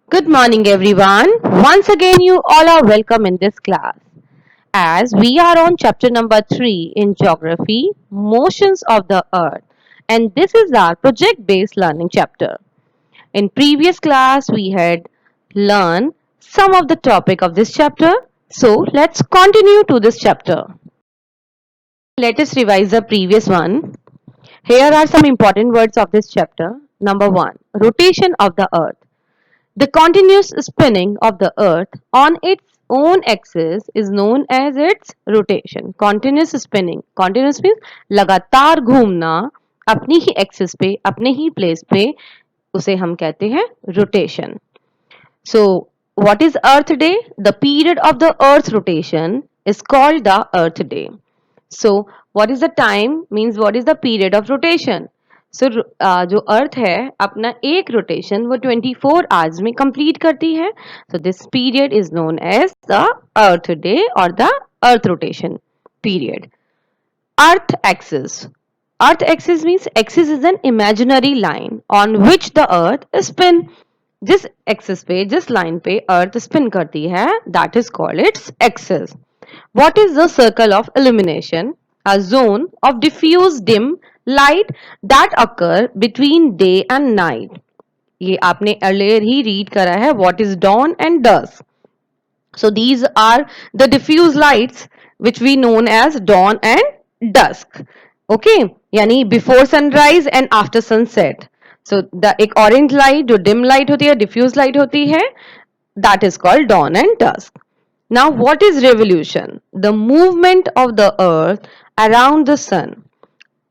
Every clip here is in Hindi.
Good morning, everyone. Once again, you all are welcome in this class. As we are on chapter number 3 in Geography, Motions of the Earth, and this is our project based learning chapter. In previous class, we had learned some of the topic of this chapter. So, let's continue to this chapter. Let us revise the previous one. Here are some important words of this chapter. Number 1, rotation of the earth. The continuous spinning of the earth on its own axis is known as its rotation. Continuous spinning. Continuous means लगातार घूमना अपनी ही एक्सिस पे, अपने ही प्लेस पे, उसे हम कहते हैं rotation. So, what is Earth Day? The period of the Earth's rotation is called the Earth Day. So, what is the time? Means what is the period of rotation? So, जो अर्थ है अपना एक रोटेशन वो 24 आवर्स में कंप्लीट करती है. So, this period is known as the Earth Day or the Earth rotation period. Earth axis. Earth axis means axis is an imaginary line on which the earth is spin. जिस एक्सिस पे जिस लाइन पे अर्थ स्पिन करती है that is called its axis. What is the circle of illumination? A zone of diffuse dim light that occur between day and night. ये आपने earlier ही read करा है what is dawn and dusk. So these are the diffuse lights which we known as dawn and dusk. Okay, यानी before sunrise and after sunset. So the एक orange light जो dim light होती है diffuse light होती है that is called dawn and dusk. Now what is revolution? The movement of the earth around the sun.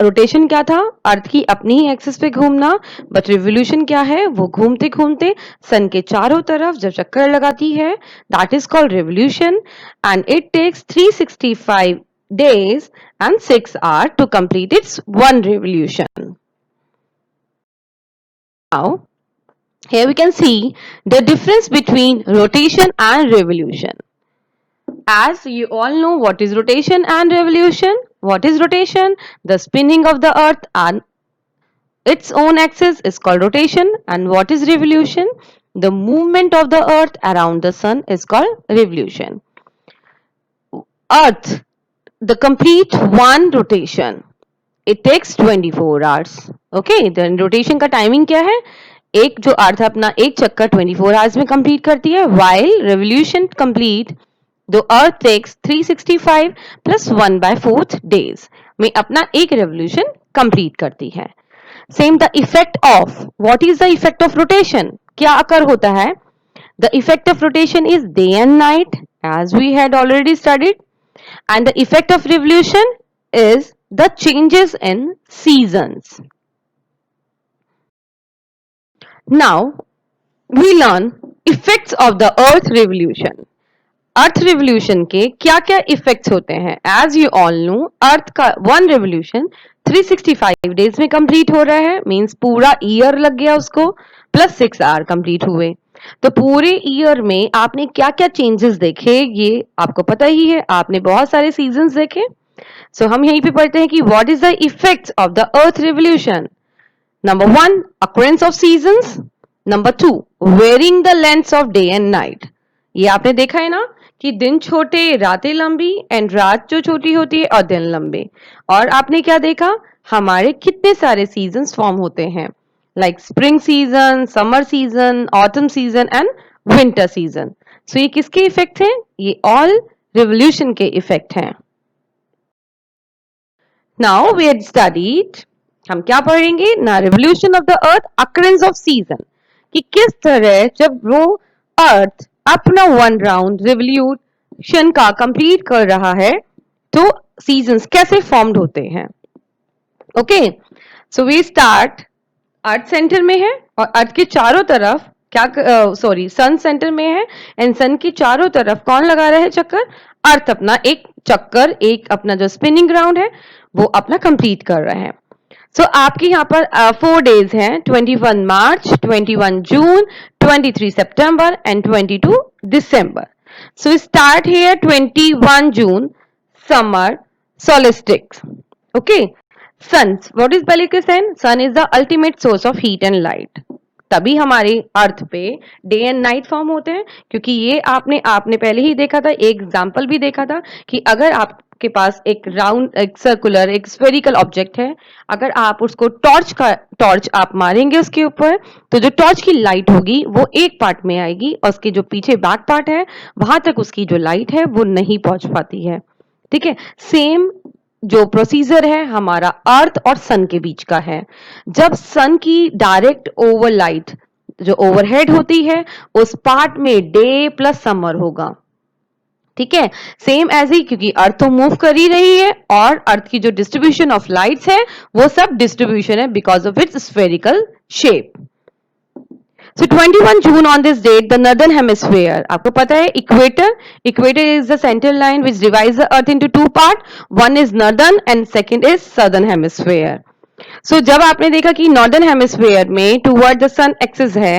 Rotation क्या था अर्थ की अपनी ही एक्सिस पे घूमना. बट रिवोल्यूशन क्या है वो घूमते घूमते सन के चारों तरफ जब चक्कर लगाती है that is called revolution and it takes 365 days and 6 hours to complete its one revolution. Now here we can see the difference between rotation and revolution. As you all know what is rotation and revolution. What is rotation? The spinning of the earth on its own axis is called rotation. And what is revolution? The movement of the earth around the sun is called revolution. Earth, the complete one rotation, it takes 24 hours. Okay, then rotation का timing क्या है? एक जो अर्थ अपना एक चक्कर 24 आवर्स में कंप्लीट करती है while revolution complete the earth takes 365 plus 1/4 days में अपना एक revolution कंप्लीट करती है. Same the effect of. What is the effect of rotation? क्या अकर होता है? The effect of rotation is day and night as we had already studied, and the effect of revolution is the changes in seasons. Now we learn effects of the earth revolution. Earth revolution के क्या क्या इफेक्ट्स होते हैं. एज यू ऑल नो अर्थ का वन रिवोल्यूशन 365 डेज में कंप्लीट हो रहा है. मींस पूरा ईयर लग गया उसको प्लस 6 आवर कंप्लीट हुए. तो पूरे ईयर में आपने क्या क्या चेंजेस देखे ये आपको पता ही है. आपने बहुत सारे सीजन्स देखे. सो हम यहीं पे पढ़ते हैं कि what is the effects of the earth revolution. Number 1 occurrence of seasons. Number 2 varying the lengths of day and night. ये आपने देखा है ना कि दिन छोटे रातें लंबी एंड रात जो छोटी होती है और दिन लंबे. और आपने क्या देखा हमारे कितने सारे सीजन्स फॉर्म होते हैं like spring season, summer season, autumn season and winter season. So ये किसके इफेक्ट हैं? ये ऑल रिवोल्यूशन के इफेक्ट हैं. Now we had studied. हम क्या पढ़ेंगे ना revolution of the earth occurrence of season कि किस तरह जब वो अर्थ अपना वन राउंड रिवोल्यूशन का कंप्लीट कर रहा है तो सीजन्स कैसे फॉर्म्ड होते हैं. Okay so we start. Earth centre में है और अर्थ के चारों तरफ क्या सॉरी सन सेंटर में है एंड सन के चारों तरफ कौन लगा रहा है चक्कर? अर्थ अपना एक चक्कर एक अपना जो स्पिनिंग ग्राउंड है वो अपना कंप्लीट कर रहा है. सो आपके यहाँ पर 4 डेज हैं 21 मार्च, 21 जून, 23 सितंबर एंड 22 दिसंबर. So start here 21 June summer solstice. Okay, sun. What is पहले के sun? Sun is the ultimate source of heat and light. तभी हमारे अर्थ पे डे एंड नाइट फॉर्म होते हैं, क्योंकि ये आपने आपने पहले ही देखा था, एक एग्जांपल भी देखा था कि अगर आपके पास एक राउंड, एक सर्कुलर, एक स्फेरिकल ऑब्जेक्ट है, अगर आप उसको टॉर्च आप मारेंगे उसके ऊपर, तो जो टॉर्च की लाइट होगी वो एक पार्ट में आएगी और उसके जो पीछे बैक पार्ट है वहां तक उसकी जो लाइट है वो नहीं पहुंच पाती है। ठीक है, सेम जो प्रोसीजर है हमारा अर्थ और सन के बीच का है। जब सन की डायरेक्ट ओवरलाइट जो ओवरहेड होती है उस पार्ट में डे प्लस समर होगा। ठीक है, सेम एज ही, क्योंकि अर्थ तो मूव कर ही रही है और अर्थ की जो डिस्ट्रीब्यूशन ऑफ लाइट्स है वो सब डिस्ट्रीब्यूशन है because of its spherical shape. So 21 June on this date, the northern hemisphere, आपको पता है equator is the center line which divides the earth into two part, one is northern and second is southern hemisphere. So जब आपने देखा कि नॉर्दर्न हेमिस्फीयर में टूवर्ड द सन एक्सिस है,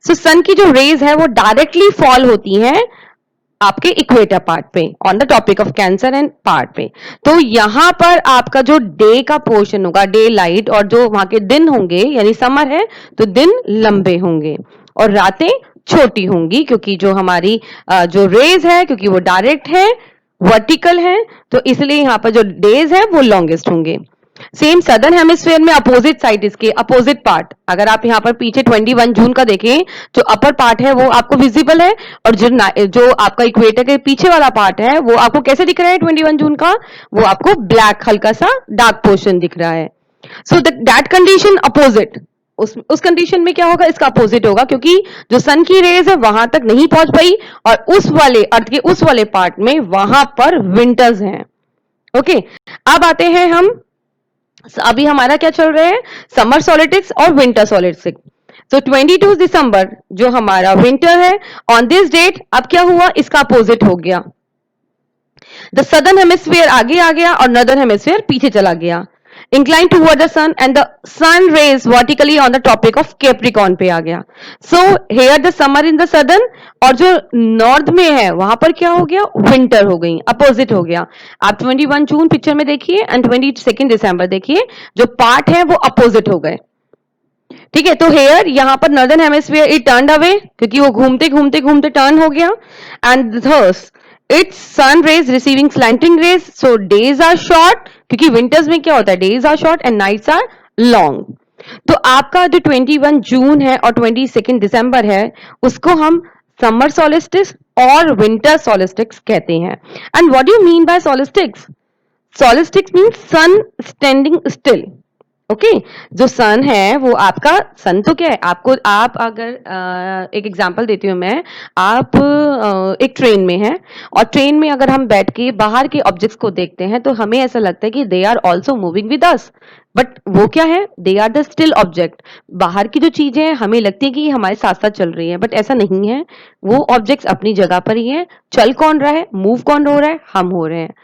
so सन की जो रेज है वो डायरेक्टली फॉल होती हैं आपके इक्वेटर पार्ट पे, on the tropic of cancer and part पे। तो यहां पर आपका जो डे का पोर्शन होगा, डे लाइट, और जो वहां के दिन होंगे, यानी समर है तो दिन लंबे होंगे और रातें छोटी होंगी, क्योंकि जो हमारी जो रेज है, क्योंकि वो डायरेक्ट है, वर्टिकल है, तो इसलिए यहाँ पर जो डेज है वो लॉन्गेस्ट होंगे। सेम सदर्न हेमिस्फीयर में अपोजिट साइड, इसके अपोजिट पार्ट, अगर आप यहाँ पर पीछे 21 जून का देखें, जो अपर पार्ट है वो आपको विजिबल है और जो आपका इक्वेटर के पीछे वाला पार्ट है वो आपको कैसे दिख रहा है 21 जून का, वो आपको ब्लैक हल्का सा डार्क पोर्शन दिख रहा है। सो दैट कंडीशन अपोजिट, उस कंडीशन में क्या होगा, इसका अपोजिट होगा, क्योंकि जो सन की रेज है वहां तक नहीं पहुंच पाई और उस वाले अर्थ के उस वाले पार्ट में वहां पर विंटर्स हैं। ओके, अब आते हैं हम, अभी हमारा क्या चल रहा है, समर सॉलिस्टिक्स और विंटर सॉलिस्टिक्स। तो 22 दिसंबर जो हमारा विंटर है, ऑन दिस डेट अब क्या हुआ, इसका अपोजिट हो गया, द सदर्न हेमिस्फीयर आगे आ गया और नॉर्दर्न हेमिस्फीयर पीछे चला गया, incline toward the sun and the sun rays vertically on the tropic of Capricorn पे आ गया। So here the summer in the southern, और जो नॉर्थ में है वहां पर क्या हो गया, विंटर हो गई, अपोजिट हो गया। आप 21 जून पिक्चर में देखिए एंड 22 दिसंबर देखिए, जो पार्ट है वो अपोजिट हो गए। ठीक है, तो हेयर यहां पर northern hemisphere it turn away, क्योंकि वो घूमते घूमते घूमते टर्न हो गया, and thus it's sun rays receiving slanting rays, so days are short, क्योंकि विंटर्स में क्या होता है, days are short and nights are long. तो आपका जो 21 जून है और 22 दिसंबर है उसको हम समर सॉलिस्टिक्स और विंटर सॉलिस्टिक्स कहते हैं। And what do you mean by solstices? Solstices means sun standing still. Okay, जो सन है वो आपका, सन तो क्या है, आपको, आप अगर एक एग्जांपल देती हूँ मैं, आप एक ट्रेन में हैं और ट्रेन में अगर हम बैठ के बाहर के ऑब्जेक्ट्स को देखते हैं तो हमें ऐसा लगता है कि they are also moving with us, but वो क्या है, they are the still object. बाहर की जो चीजें हैं हमें लगती है कि हमारे साथ साथ चल रही है, बट ऐसा नहीं है, वो ऑब्जेक्ट्स अपनी जगह पर ही है। चल कौन रहा है, मूव कौन हो रहा है, हम हो रहे हैं।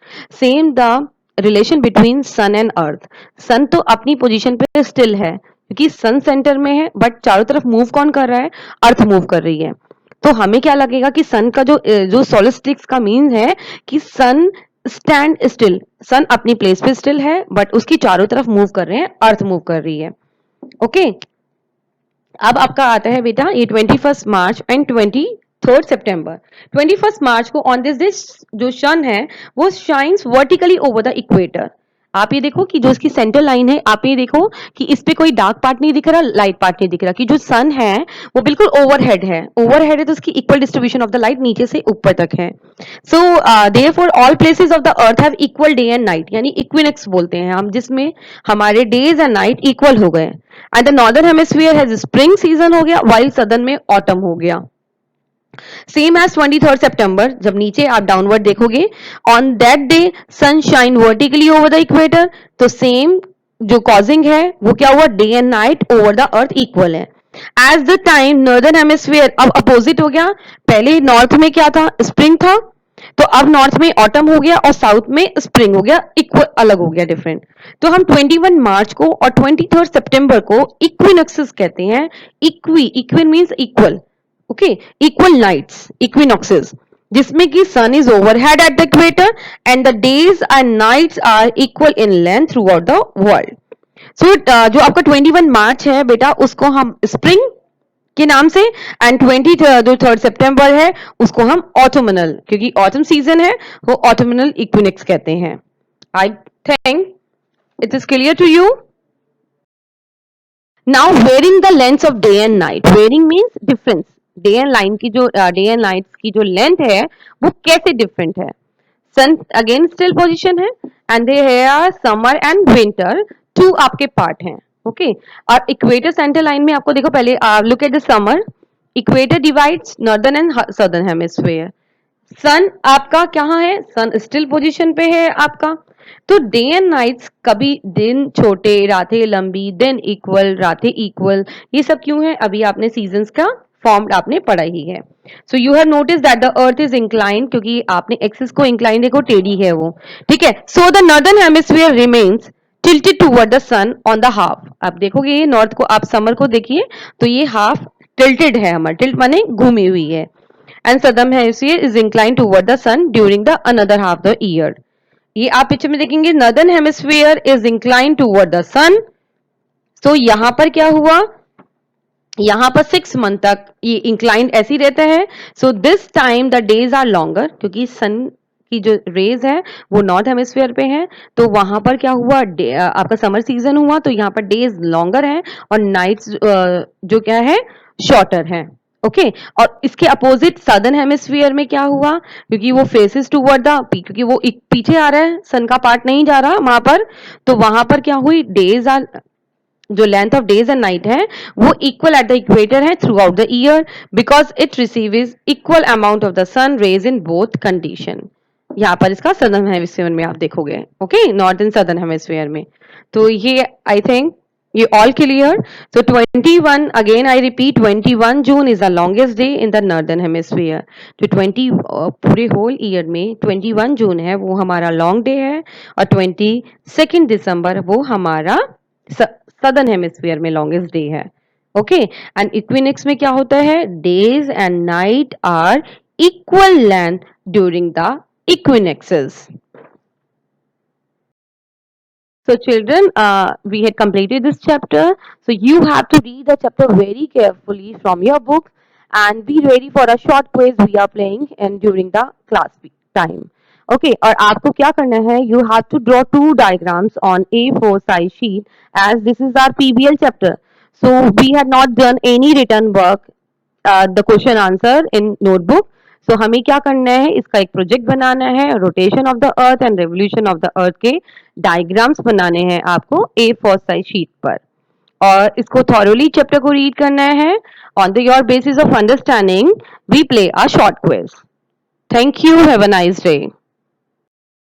Same the relation between sun and earth, sun तो अपनी पोजीशन पे स्टिल है क्योंकि सन सेंटर में है, बट चारों तरफ मूव कौन कर रहा है, अर्थ मूव कर रही है। तो हमें क्या लगेगा कि सन का जो सॉलिस्टिक्स का मीन है कि सन स्टैंड स्टिल, सन अपनी प्लेस पे स्टिल है बट उसकी चारों तरफ मूव कर रहे हैं, अर्थ मूव कर रही है। ओके, अब आपका आता है बेटा ये 21 मार्च एंड 23 सितंबर। 21 मार्च को ऑन दिस डे जो सन है वो shines vertically over the equator. आप ये देखो कि जो इसकी सेंटर लाइन है, आप ये देखो कि इस पे कोई डार्क पार्ट नहीं दिख रहा, लाइट पार्ट नहीं दिख रहा, कि जो सन है वो बिल्कुल ओवरहेड है। ओवरहेड है तो उसकी equal distribution of the light नीचे से ऊपर तक है। So therefore all places of the earth have equal day and night, यानी इक्विनेक्स बोलते हैं हम, जिसमें हमारे डेज एंड नाइट इक्वल हो गए। And the northern hemisphere has spring season हो गया, वाइल सदर्न में ऑटम हो गया। सेम एज 23 सितंबर, जब नीचे आप डाउनवर्ड देखोगे, on that day sunshine vertically over the equator, तो सेम जो कॉजिंग है वो क्या हुआ, day and night over the earth equal है। As the time northern hemisphere अब अपोजिट हो गया, पहले नॉर्थ में क्या था, स्प्रिंग था, तो अब नॉर्थ में ऑटम हो गया और साउथ में स्प्रिंग हो गया, इक्वल अलग हो गया, डिफरेंट। तो हम 21 मार्च को और 23 सितंबर को इक्विनॉक्सेस कहते हैं। Equin means equal, okay, equal nights, equinoxes, जिसमें कि sun is overhead at the equator and the days and nights are equal in length throughout the world. So जो आपका 21 मार्च है बेटा, उसको हम स्प्रिंग के नाम से, एंड 23 सितंबर है उसको हम ऑटोमिनल, क्योंकि ऑटम सीजन है, वो ऑटोमिनल इक्विनेक्स कहते हैं। I think it is clear to you. Now varying the length of day and night, varying means difference, day and line की जो डे एंड नाइट की जो लेंथ है वो कैसे डिफरेंट है। सन अगेन स्टिल पोजीशन है, एंड दे है समर एंड विंटर, टू आपके पार्ट हैं। ओके और इक्वेटर सेंटर लाइन में आपको देखो पहले look at the summer, equator divides northern and southern hemisphere. Sun आपका कहाँ है, सन स्टिल पोजीशन पे है आपका। तो डे एंड नाइट्स, कभी दिन छोटे रातें लंबी, दिन इक्वल रातें इक्वल, ये सब क्यों है, अभी आपने सीजन्स का फॉर्म आपने पढ़ा ही है। So you have notice that the earth is incline, क्योंकि आपने एक्सिस को इंक्लाइन देखो टेढ़ी है वो, ठीक है। So the northern hemisphere remains tilted toward the sun on the half। आप देखोगे ये नॉर्थ को, आप समर को देखिए तो ये हाफ टिल्टेड है, हमारा टिल्ट माने घूमी हुई है, and southern hemisphere is inclined toward the sun during the another half the year। ये आप पिक्चर में देखेंगे, northern hemisphere is inclined toward the sun। तो यहां पर क्या हुआ, यहां पर 6 मंथ तक ये इंक्लाइंड ऐसे ही रहता है। So this time the days are longer, क्योंकि सन की जो रेज है वो नॉर्थ हेमिस्फीयर पे है, तो वहां पर क्या हुआ, आपका समर सीजन हुआ, तो यहाँ पर डेज लॉन्गर है और नाइट्स जो क्या है शॉर्टर है। ओके और इसके अपोजिट सदर्न हेमिस्फीयर में क्या हुआ, क्योंकि वो फेसेस टूवर्ड द, क्योंकि वो पीछे आ रहा है, सन का पार्ट नहीं जा रहा वहां पर, तो वहां पर क्या हुई, डेज आर, जो length of days and night है वो इक्वल एट द इक्वेटर है throughout the year, because it receives equal amount of the sun rays in both condition. यहाँ पर इसका सदर्न हेमिस्फीयर में आप देखोगे, ओके नॉर्दर्न सदर्न हेमिस्फीयर में। तो ये आई थिंक ये all clear. So 21 again I repeat, 21 June is the longest day in the northern hemisphere. जो 20 पूरे होल ईयर में 21 जून है वो हमारा लॉन्ग डे है, और 22 दिसंबर वो हमारा सदर्न हेमिस्फीयर में लॉन्गेस्ट डे है। ओके एंड इक्विनेक्स में क्या होता है, days and night are equal length during the equinoxes। So children, we had completed this chapter. So you have to read the chapter very carefully from your book and be ready for a short quiz we are playing and during the class time. Okay, और आपको क्या करना है, you have to draw 2 diagrams on A4 size sheet as this is our PBL chapter. So we had not done any written work, the question answer in notebook। सो हमें क्या करना है, इसका एक प्रोजेक्ट बनाना है, rotation of the earth and revolution of the अर्थ के डायग्राम्स बनाने हैं आपको A4 साइज शीट पर, और इसको थॉरोली चैप्टर को रीड करना है। On the your basis of understanding we play a short quiz. Thank you, have a nice day.